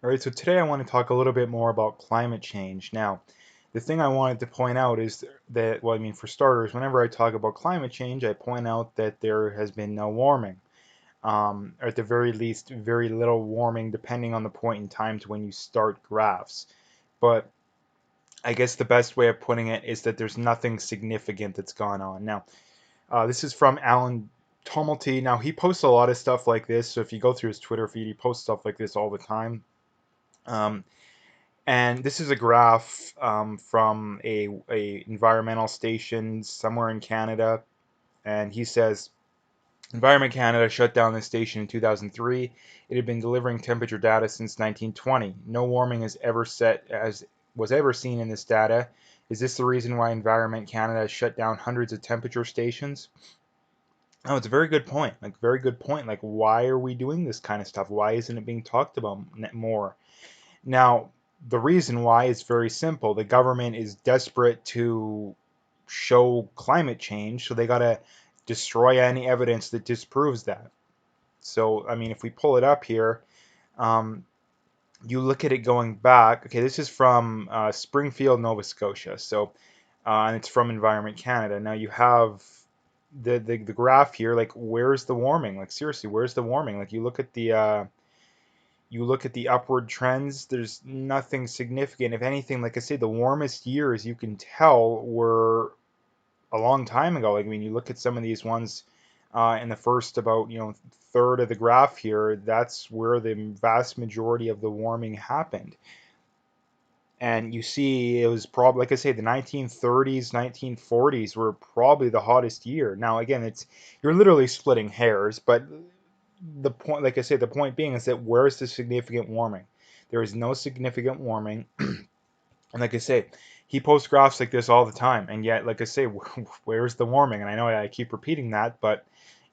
All right, so today I want to talk a little bit more about climate change. Now, the thing I wanted to point out is that, well, I mean, for starters, whenever I talk about climate change, I point out that there has been no warming, or at the very least, very little warming, depending on the point in time to when you start graphs. But I guess the best way of putting it is that there's nothing significant that's gone on. Now, this is from Alan Tumulty. Now, he posts a lot of stuff like this, so if you go through his Twitter feed, he posts stuff like this all the time. Um, And this is a graph from a environmental station somewhere in Canada. And he says, Environment Canada shut down this station in 2003. It had been delivering temperature data since 1920. No warming is ever set as was ever seen in this data. Is this the reason why Environment Canada shut down hundreds of temperature stations? Oh, it's a very good point. Like, very good point. Like, why are we doing this kind of stuff? Why isn't it being talked about more? Now, the reason why is very simple. The government is desperate to show climate change, so they got to destroy any evidence that disproves that. So, I mean, if we pull it up here, um, you look at it going back. Okay, this is from Springfield, Nova Scotia. So, and it's from Environment Canada. Now you have the graph here. Like, where's the warming? Like, seriously, where's the warming? Like, you look at the upward trends, there's nothing significant. If anything, like I say, the warmest years you can tell were a long time ago. Like, I mean, you look at some of these ones in the first about, third of the graph here, that's where the vast majority of the warming happened. And you see, it was probably, like I say, the 1930s, 1940s were probably the hottest year. Now, again, you're literally splitting hairs, but the point, like I say, the point being is that where's the significant warming? There is no significant warming, and like I say, he posts graphs like this all the time, and yet, like I say, where's the warming? And I know I keep repeating that, but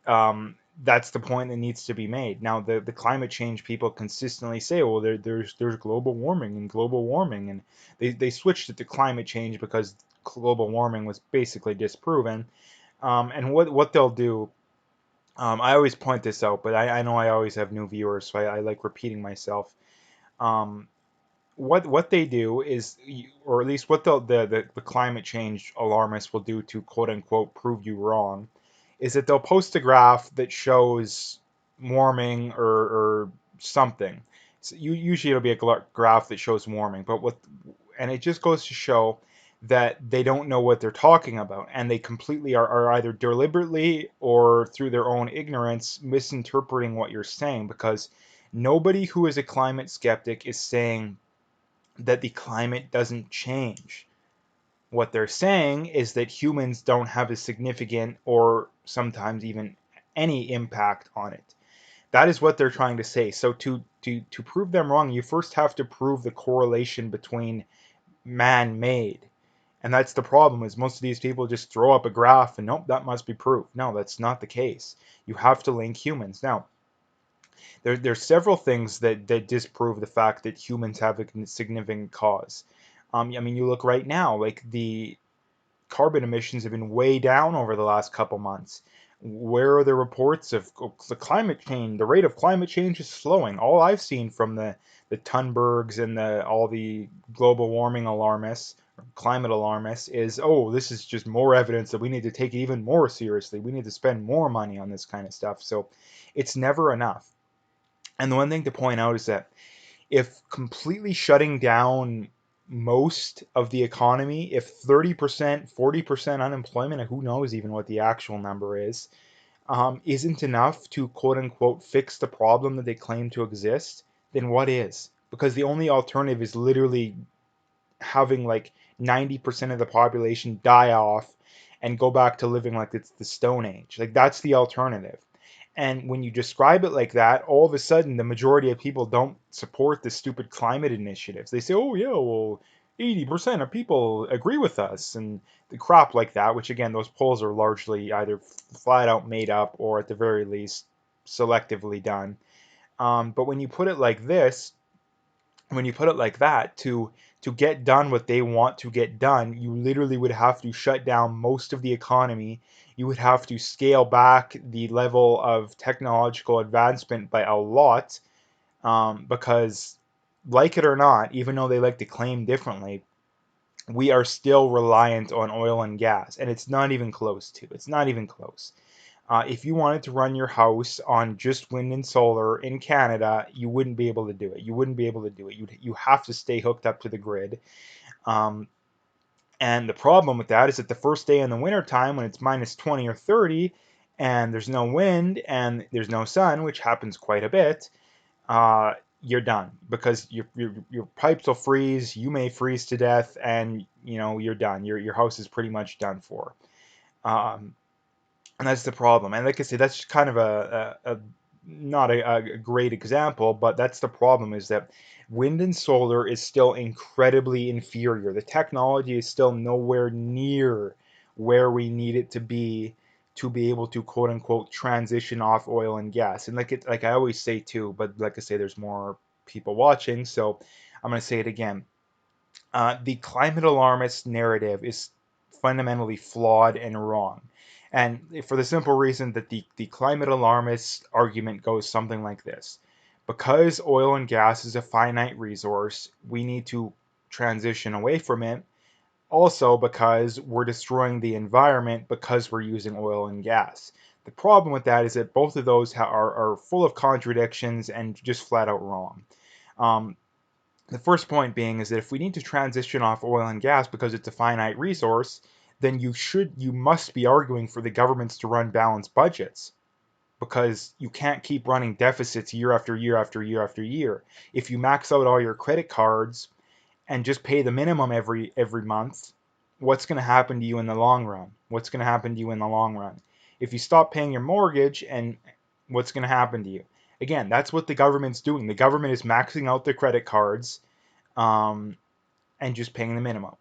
um, that's the point that needs to be made. Now, the climate change people consistently say, well, there's global warming and global warming, and they switched it to climate change because global warming was basically disproven. And what they'll do, I always point this out, but I know I always have new viewers, so I like repeating myself. Um, what they do is, or at least what the climate change alarmists will do to quote unquote prove you wrong, is that they'll post a graph that shows warming or something. So usually it'll be a graph that shows warming, but and it just goes to show that they don't know what they're talking about, and they completely are either deliberately or through their own ignorance misinterpreting what you're saying, because nobody who is a climate skeptic is saying that the climate doesn't change. What they're saying is that humans don't have a significant or sometimes even any impact on it. That is what they're trying to say. So to prove them wrong, you first have to prove the correlation between man-made. And that's the problem, is most of these people just throw up a graph and nope, that must be proof. No, that's not the case. You have to link humans. Now, there's several things that disprove the fact that humans have a significant cause. I mean, you look right now, like the carbon emissions have been way down over the last couple months. Where are the reports of the climate change? The rate of climate change is slowing. All I've seen from the Thunbergs and all the global warming alarmists, climate alarmists, is, oh, this is just more evidence that we need to take it even more seriously. We need to spend more money on this kind of stuff. So it's never enough. And the one thing to point out is that if completely shutting down most of the economy, if 30%, 40% unemployment, and who knows even what the actual number is, isn't enough to quote unquote fix the problem that they claim to exist, then what is? Because the only alternative is literally having like 90% of the population die off and go back to living like it's the Stone Age. Like, that's the alternative. And when you describe it like that, all of a sudden the majority of people don't support the stupid climate initiatives. They say, oh, yeah, well, 80% of people agree with us, and the crap like that, which again, those polls are largely either flat out made up or at the very least selectively done. But when you put it like this, when you put it like that, to get done what they want to get done, you literally would have to shut down most of the economy. You would have to scale back the level of technological advancement by a lot, because like it or not, even though they like to claim differently, we are still reliant on oil and gas, and it's not even close to. It's not even close. If you wanted to run your house on just wind and solar in Canada, you wouldn't be able to do it. You wouldn't be able to do it. You have to stay hooked up to the grid. Um, and the problem with that is that the first day in the wintertime, when it's minus 20 or 30, and there's no wind and there's no sun, which happens quite a bit, you're done because your pipes will freeze. You may freeze to death, and you're done. Your house is pretty much done for. Um, and that's the problem. And like I say, that's kind of a not a great example, but that's the problem is that wind and solar is still incredibly inferior. The technology is still nowhere near where we need it to be able to quote unquote transition off oil and gas. And like I always say too, but like I say, there's more people watching, so I'm going to say it again. The climate alarmist narrative is fundamentally flawed and wrong. And for the simple reason that the climate alarmist argument goes something like this. Because oil and gas is a finite resource, we need to transition away from it. Also, because we're destroying the environment because we're using oil and gas. The problem with that is that both of those are full of contradictions and just flat out wrong. Um, the first point being is that if we need to transition off oil and gas because it's a finite resource, then you must be arguing for the governments to run balanced budgets because you can't keep running deficits year after year after year after year. If you max out all your credit cards and just pay the minimum every month, what's going to happen to you in the long run? What's going to happen to you in the long run? If you stop paying your mortgage, and what's going to happen to you? Again, that's what the government's doing. The government is maxing out their credit cards, um, and just paying the minimum.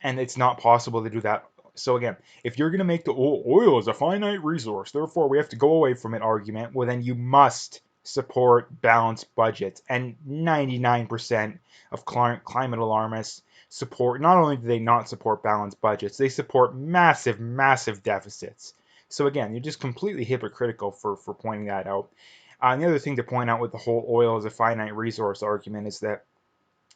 And it's not possible to do that. So again, if you're going to make the oil is a finite resource, therefore we have to go away from it argument, well then you must support balanced budgets. And 99% of climate alarmists support, not only do they not support balanced budgets, they support massive, massive deficits. So again, you're just completely hypocritical for pointing that out. And the other thing to point out with the whole oil as a finite resource argument is that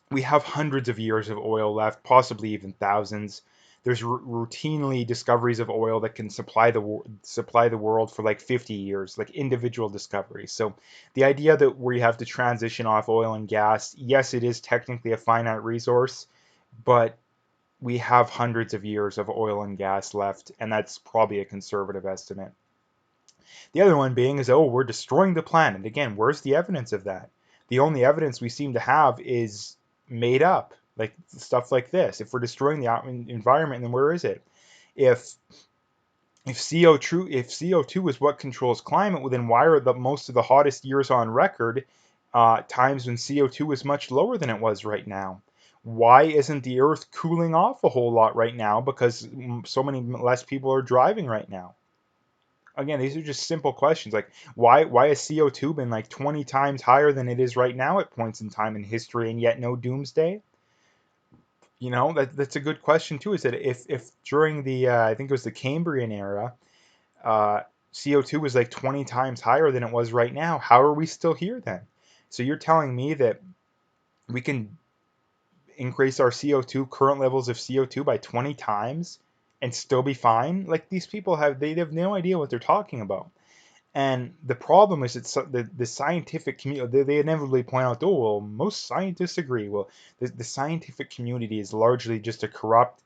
we have hundreds of years of oil left, possibly even thousands. There's routinely discoveries of oil that can supply the world for like 50 years, like individual discoveries. So the idea that we have to transition off oil and gas, yes, it is technically a finite resource, but we have hundreds of years of oil and gas left, and that's probably a conservative estimate. The other one being is, oh, we're destroying the planet. Again, where's the evidence of that? The only evidence we seem to have is made up, like stuff like this. If we're destroying the environment, then where is it? If CO2 is what controls climate, well, then why are the most of the hottest years on record times when CO2 is much lower than it was right now? Why isn't the Earth cooling off a whole lot right now? Because so many less people are driving right now. Again, these are just simple questions. Like, why has CO2 been like 20 times higher than it is right now at points in time in history, and yet no doomsday? That's a good question too. Is that if during the I think it was the Cambrian era, uh, CO2 was like 20 times higher than it was right now, how are we still here then? So you're telling me that we can increase our CO2 current levels of CO2 by 20 times and still be fine? Like these people they have no idea what they're talking about. And the problem is that the scientific community, they inevitably point out, oh, well, most scientists agree. Well, the scientific community is largely just a corrupt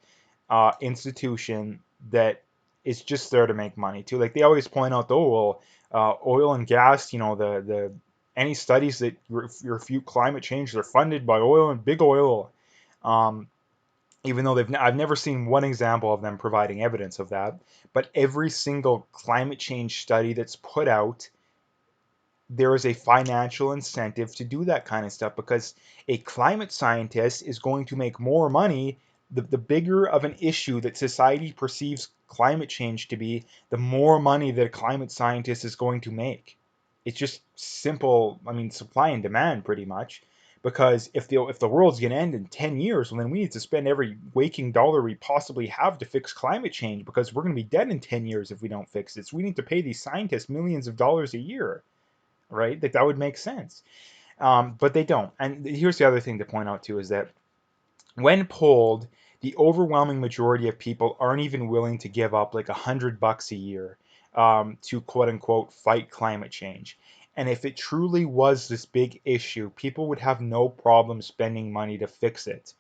institution that is just there to make money too. Like they always point out, oh, well, oil and gas, the any studies that refute climate change, they're funded by oil and big oil. Um, Even though I've never seen one example of them providing evidence of that, but every single climate change study that's put out, there is a financial incentive to do that kind of stuff because a climate scientist is going to make more money. The bigger of an issue that society perceives climate change to be, the more money that a climate scientist is going to make. It's just simple, I mean, supply and demand pretty much. Because if the world's going to end in 10 years, well, then we need to spend every waking dollar we possibly have to fix climate change because we're going to be dead in 10 years if we don't fix it. So we need to pay these scientists millions of dollars a year, right? Like that would make sense. But they don't. And here's the other thing to point out too is that when polled, the overwhelming majority of people aren't even willing to give up like $100 a year to quote unquote fight climate change. And if it truly was this big issue, people would have no problem spending money to fix it,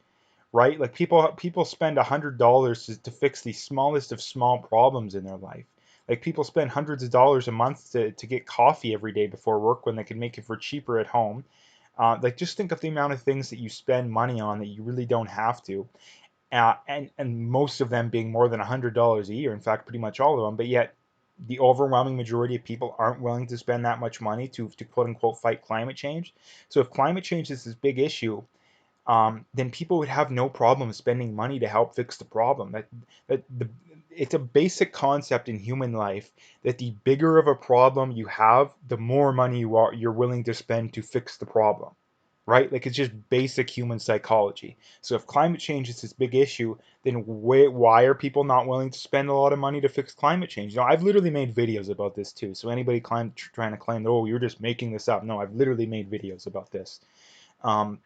right? Like people spend $100 to fix the smallest of small problems in their life. Like people spend hundreds of dollars a month to get coffee every day before work when they could make it for cheaper at home. Like just think of the amount of things that you spend money on that you really don't have to, and most of them being more than $100 a year. In fact, pretty much all of them. But yet, the overwhelming majority of people aren't willing to spend that much money to quote unquote fight climate change. So if climate change is this big issue, then people would have no problem spending money to help fix the problem. It's a basic concept in human life that the bigger of a problem you have, the more money you're willing to spend to fix the problem, right? Like it's just basic human psychology. So if climate change is this big issue, then why are people not willing to spend a lot of money to fix climate change? I've literally made videos about this too. So anybody trying to claim, oh, you're just making this up. No, I've literally made videos about this. Um,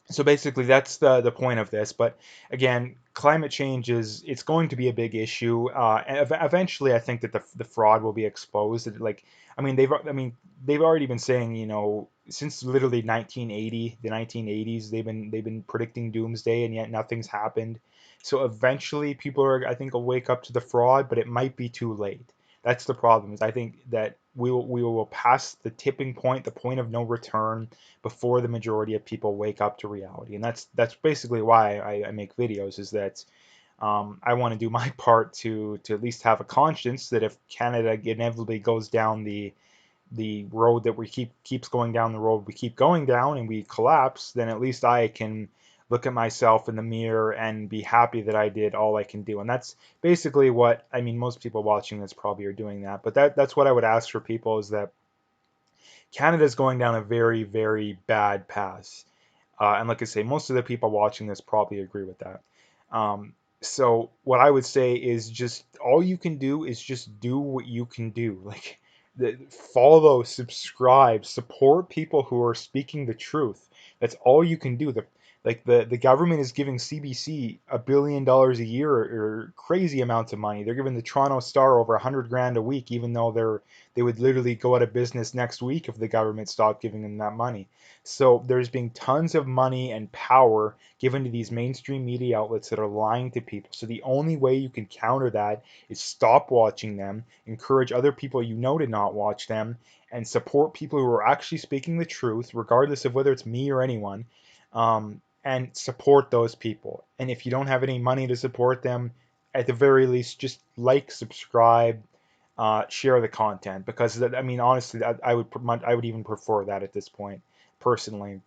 so basically that's the point of this. But again, climate change is it's going to be a big issue, and eventually I think that the fraud will be exposed. Like they've already been saying, since literally 1980, the 1980s, they've been predicting doomsday, and yet nothing's happened. So eventually people are, I think, will wake up to the fraud, but it might be too late. That's the problem. Is I think that we will pass the tipping point, the point of no return, before the majority of people wake up to reality. And that's basically why I make videos, is that I want to do my part to at least have a conscience that if Canada inevitably goes down the road that we keeps going down the road we keep going down and we collapse, then at least I can look at myself in the mirror and be happy that I did all I can do. And that's basically what I mean. Most people watching this probably are doing that, but that's what I would ask for people, is that Canada's going down a very, very bad path. And like I say, most of the people watching this probably agree with that. So what I would say is just all you can do is just do what you can do. Like follow, subscribe, support people who are speaking the truth. That's all you can do. The government is giving CBC $1 billion a year, or crazy amounts of money. They're giving the Toronto Star over 100 grand a week, even though they would literally go out of business next week if the government stopped giving them that money. So there's been tons of money and power given to these mainstream media outlets that are lying to people. So the only way you can counter that is stop watching them, encourage other people you know to not watch them, and support people who are actually speaking the truth, regardless of whether it's me or anyone. And support those people. And if you don't have any money to support them, at the very least, just like, subscribe, share the content, because I mean, honestly, I would even prefer that at this point, personally.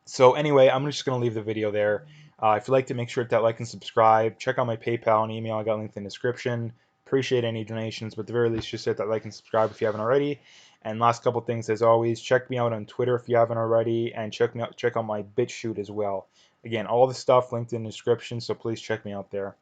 So anyway, I'm just gonna leave the video there. If you'd like to, make sure to hit that like and subscribe. Check out my PayPal and email. I got linked in the description. Appreciate any donations, but at the very least, just hit that like and subscribe if you haven't already. And last couple things, as always, check me out on Twitter if you haven't already, and check out my BitChute as well. Again, all the stuff linked in the description, so please check me out there.